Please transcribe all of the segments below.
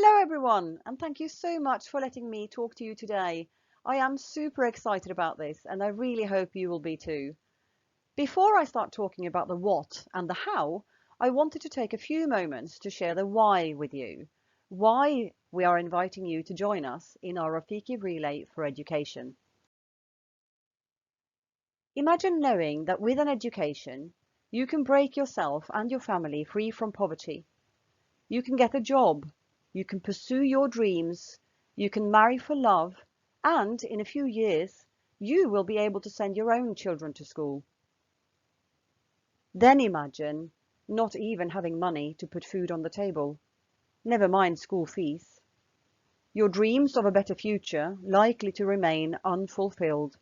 Hello everyone, and thank you so much for letting me talk to you today. I am super excited about this, and I really hope you will be too. Before I start talking about the what and the how, I wanted to take a few moments to share the why with you. Why we are inviting you to join us in our Rafiki Relay for Education. Imagine knowing that with an education, you can break yourself and your family free from poverty. You can get a job, you can pursue your dreams, you can marry for love, and in a few years, you will be able to send your own children to school. Then imagine not even having money to put food on the table, never mind school fees. Your dreams of a better future likely to remain unfulfilled.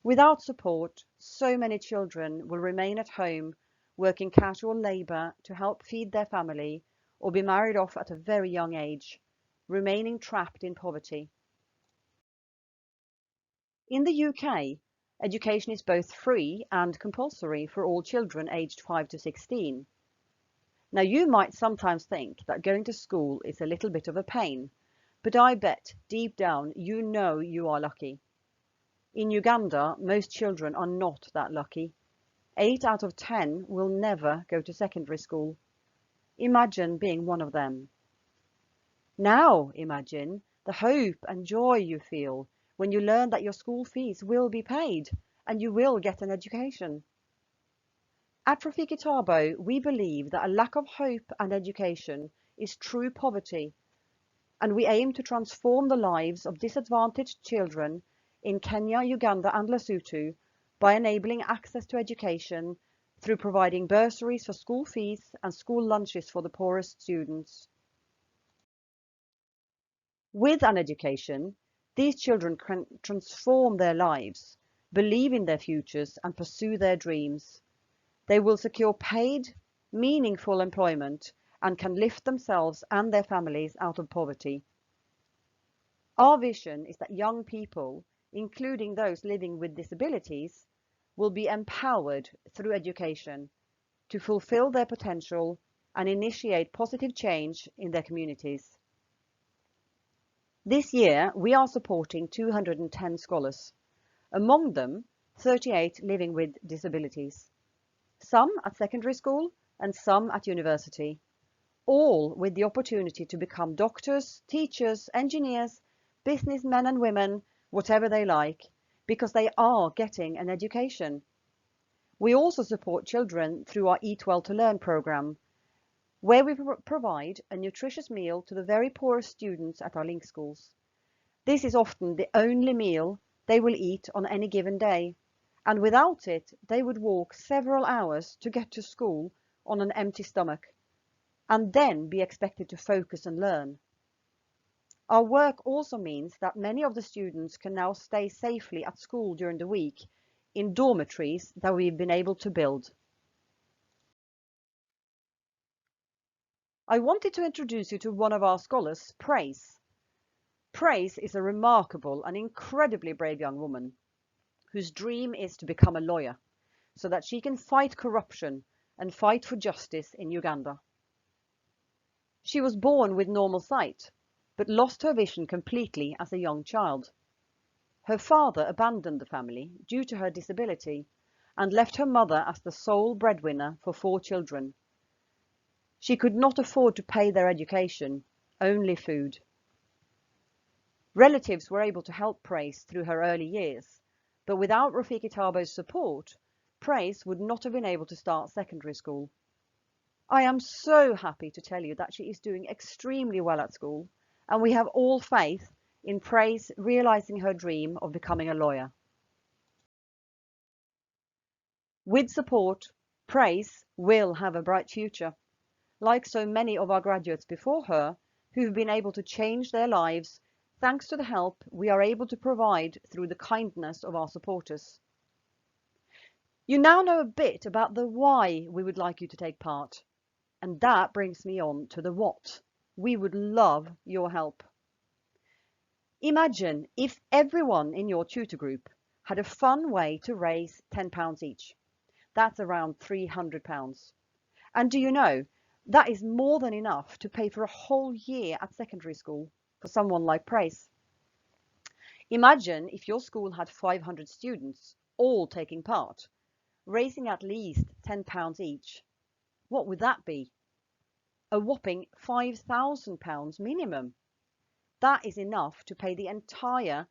Without support, so many children will remain at home working casual labour to help feed their family or be married off at a very young age, remaining trapped in poverty. In the UK, education is both free and compulsory for all children aged 5 to 16. Now you might sometimes think that going to school is a little bit of a pain, but I bet deep down you know you are lucky. In Uganda, most children are not that lucky. 8 out of 10 will never go to secondary school. Imagine being one of them. Now imagine the hope and joy you feel when you learn that your school fees will be paid and you will get an education. At Rafiki, we believe that a lack of hope and education is true poverty, and we aim to transform the lives of disadvantaged children in Kenya, Uganda and Lesotho by enabling access to education through providing bursaries for school fees and school lunches for the poorest students. With an education, these children can transform their lives, believe in their futures and pursue their dreams. They will secure paid, meaningful employment and can lift themselves and their families out of poverty. Our vision is that young people, including those living with disabilities, will be empowered through education to fulfill their potential and initiate positive change in their communities. This year, we are supporting 210 scholars, among them 38 living with disabilities, some at secondary school and some at university, all with the opportunity to become doctors, teachers, engineers, businessmen and women, whatever they like, because they are getting an education. We also support children through our Eat Well to Learn programme, where we provide a nutritious meal to the very poorest students at our link schools. This is often the only meal they will eat on any given day, and without it, they would walk several hours to get to school on an empty stomach, and then be expected to focus and learn. Our work also means that many of the students can now stay safely at school during the week in dormitories that we've been able to build. I wanted to introduce you to one of our scholars, Praise. Praise is a remarkable and incredibly brave young woman whose dream is to become a lawyer so that she can fight corruption and fight for justice in Uganda. She was born with normal sight, but lost her vision completely as a young child. Her father abandoned the family due to her disability and left her mother as the sole breadwinner for 4 children. She could not afford to pay their education, only food. Relatives were able to help Praise through her early years, but without Rafiki support, Praise would not have been able to start secondary school. I am so happy to tell you that she is doing extremely well at school, and we have all faith in Praise realizing her dream of becoming a lawyer. With support, Praise will have a bright future, like so many of our graduates before her, who've been able to change their lives thanks to the help we are able to provide through the kindness of our supporters. You now know a bit about the why we would like you to take part, and that brings me on to the what. We would love your help. Imagine if everyone in your tutor group had a fun way to raise £10 each. That's around £300. And do you know, That is more than enough to pay for a whole year at secondary school for someone like Praise. Imagine if your school had 500 students, all taking part, raising at least £10 each. What would that be? A whopping £5,000 minimum. That is enough to pay the entire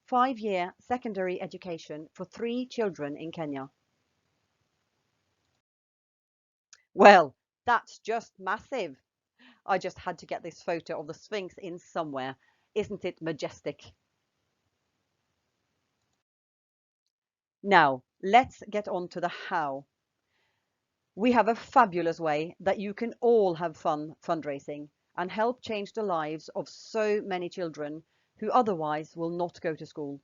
5-year secondary education for 3 children in Kenya. Well, that's just massive. I just had to get this photo of the Sphinx in somewhere. Isn't it majestic? Now, let's get on to the how. We have a fabulous way that you can all have fun fundraising and help change the lives of so many children who otherwise will not go to school.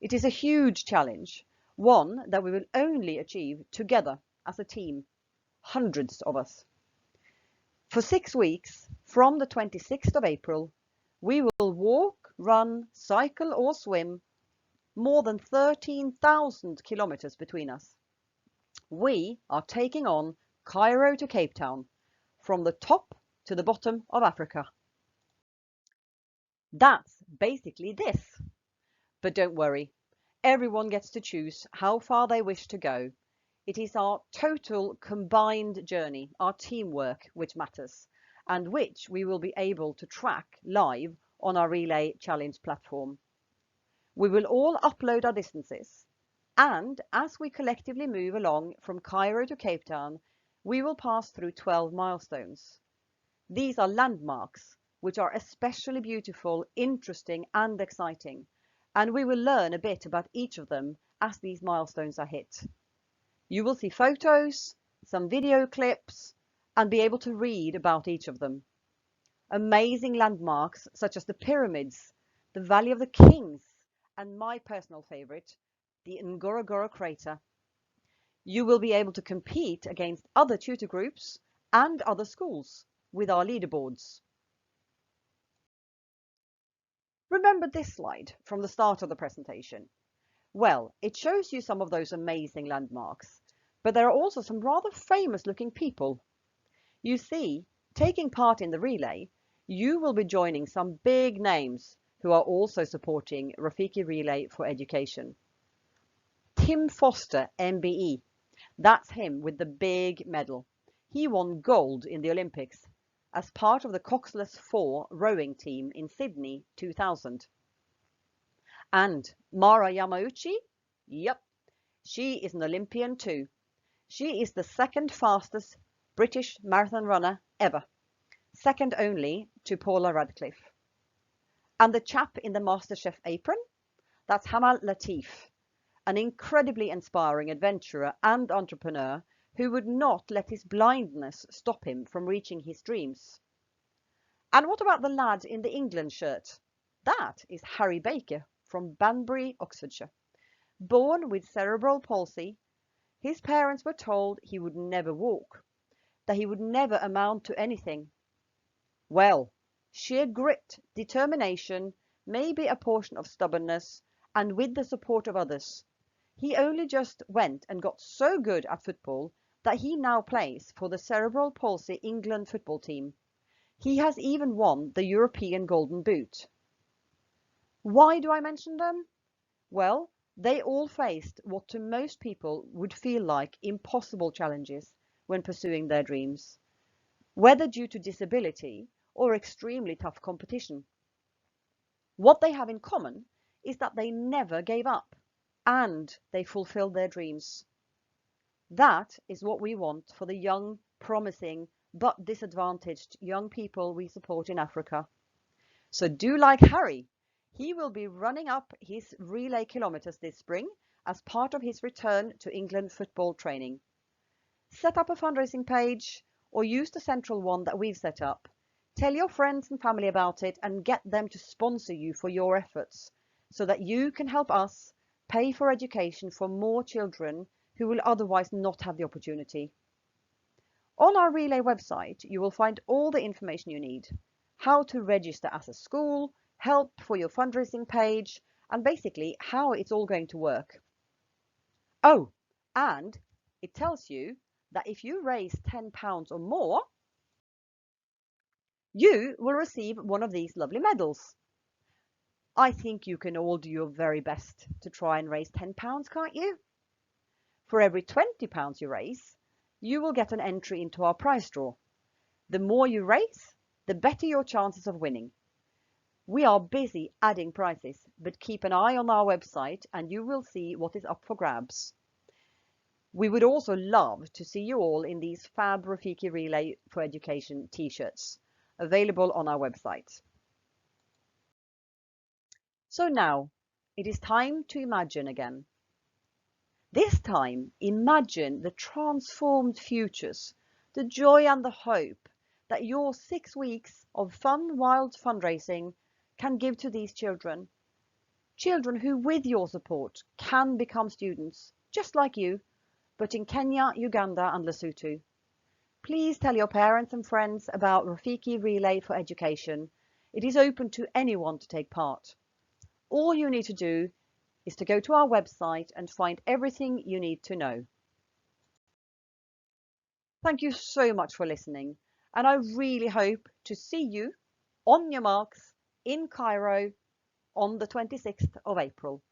It is a huge challenge, one that we will only achieve together as a team, hundreds of us. For 6 weeks, from the 26th of April, we will walk, run, cycle or swim more than 13,000 kilometers between us. We are taking on Cairo to Cape Town, from the top to the bottom of Africa. That's basically this. But don't worry, everyone gets to choose how far they wish to go. It is our total combined journey, our teamwork, which matters, and which we will be able to track live on our Relay Challenge platform. We will all upload our distances, and as we collectively move along from Cairo to Cape Town, we will pass through 12 milestones. These are landmarks, which are especially beautiful, interesting and exciting, and we will learn a bit about each of them as these milestones are hit. You will see photos, some video clips, and be able to read about each of them. Amazing landmarks such as the pyramids, the Valley of the Kings, and my personal favorite, the Ngorongoro crater. You will be able to compete against other tutor groups and other schools with our leaderboards. Remember this slide from the start of the presentation? Well, it shows you some of those amazing landmarks, but there are also some rather famous looking people. You see, taking part in the relay, you will be joining some big names who are also supporting Rafiki Relay for Education. Foster Mbe, that's him with the big medal. He won gold in the Olympics as part of the Coxless 4 rowing team in Sydney 2000. And Mara Yamauchi, yep, she is an Olympian too. She is the second fastest British marathon runner ever, second only to Paula Radcliffe. And the chap in the MasterChef apron, that's Hamal Latif, an incredibly inspiring adventurer and entrepreneur who would not let his blindness stop him from reaching his dreams. And what about the lad in the England shirt? That is Harry Baker from Banbury, Oxfordshire. Born with cerebral palsy, his parents were told he would never walk, that he would never amount to anything. Well, sheer grit, determination, maybe a portion of stubbornness, and with the support of others, he only just went and got so good at football that he now plays for the Cerebral Palsy England football team. He has even won the European Golden Boot. Why do I mention them? Well, they all faced what to most people would feel like impossible challenges when pursuing their dreams, whether due to disability or extremely tough competition. What they have in common is that they never gave up and they fulfilled their dreams. That is what we want for the young, promising, but disadvantaged young people we support in Africa. So do like Harry. He will be running up his relay kilometers this spring as part of his return to England football training. Set up a fundraising page or use the central one that we've set up. Tell your friends and family about it and get them to sponsor you for your efforts so that you can help us pay for education for more children who will otherwise not have the opportunity. On our Relay website, you will find all the information you need, how to register as a school, help for your fundraising page, and basically how it's all going to work. Oh, and it tells you that if you raise £10 or more, you will receive one of these lovely medals. I think you can all do your very best to try and raise £10, can't you? For every £20 you raise, you will get an entry into our prize draw. The more you raise, the better your chances of winning. We are busy adding prizes, but keep an eye on our website and you will see what is up for grabs. We would also love to see you all in these fab Rafiki Relay for Education t-shirts, available on our website. So now, it is time to imagine again. This time, imagine the transformed futures, the joy and the hope that your 6 weeks of fun, wild fundraising can give to these children. Children who, with your support, can become students, just like you, but in Kenya, Uganda and Lesotho. Please tell your parents and friends about Rafiki Relay for Education. It is open to anyone to take part. All you need to do is to go to our website and find everything you need to know. Thank you so much for listening, and I really hope to see you on your marks in Cairo on the 26th of April.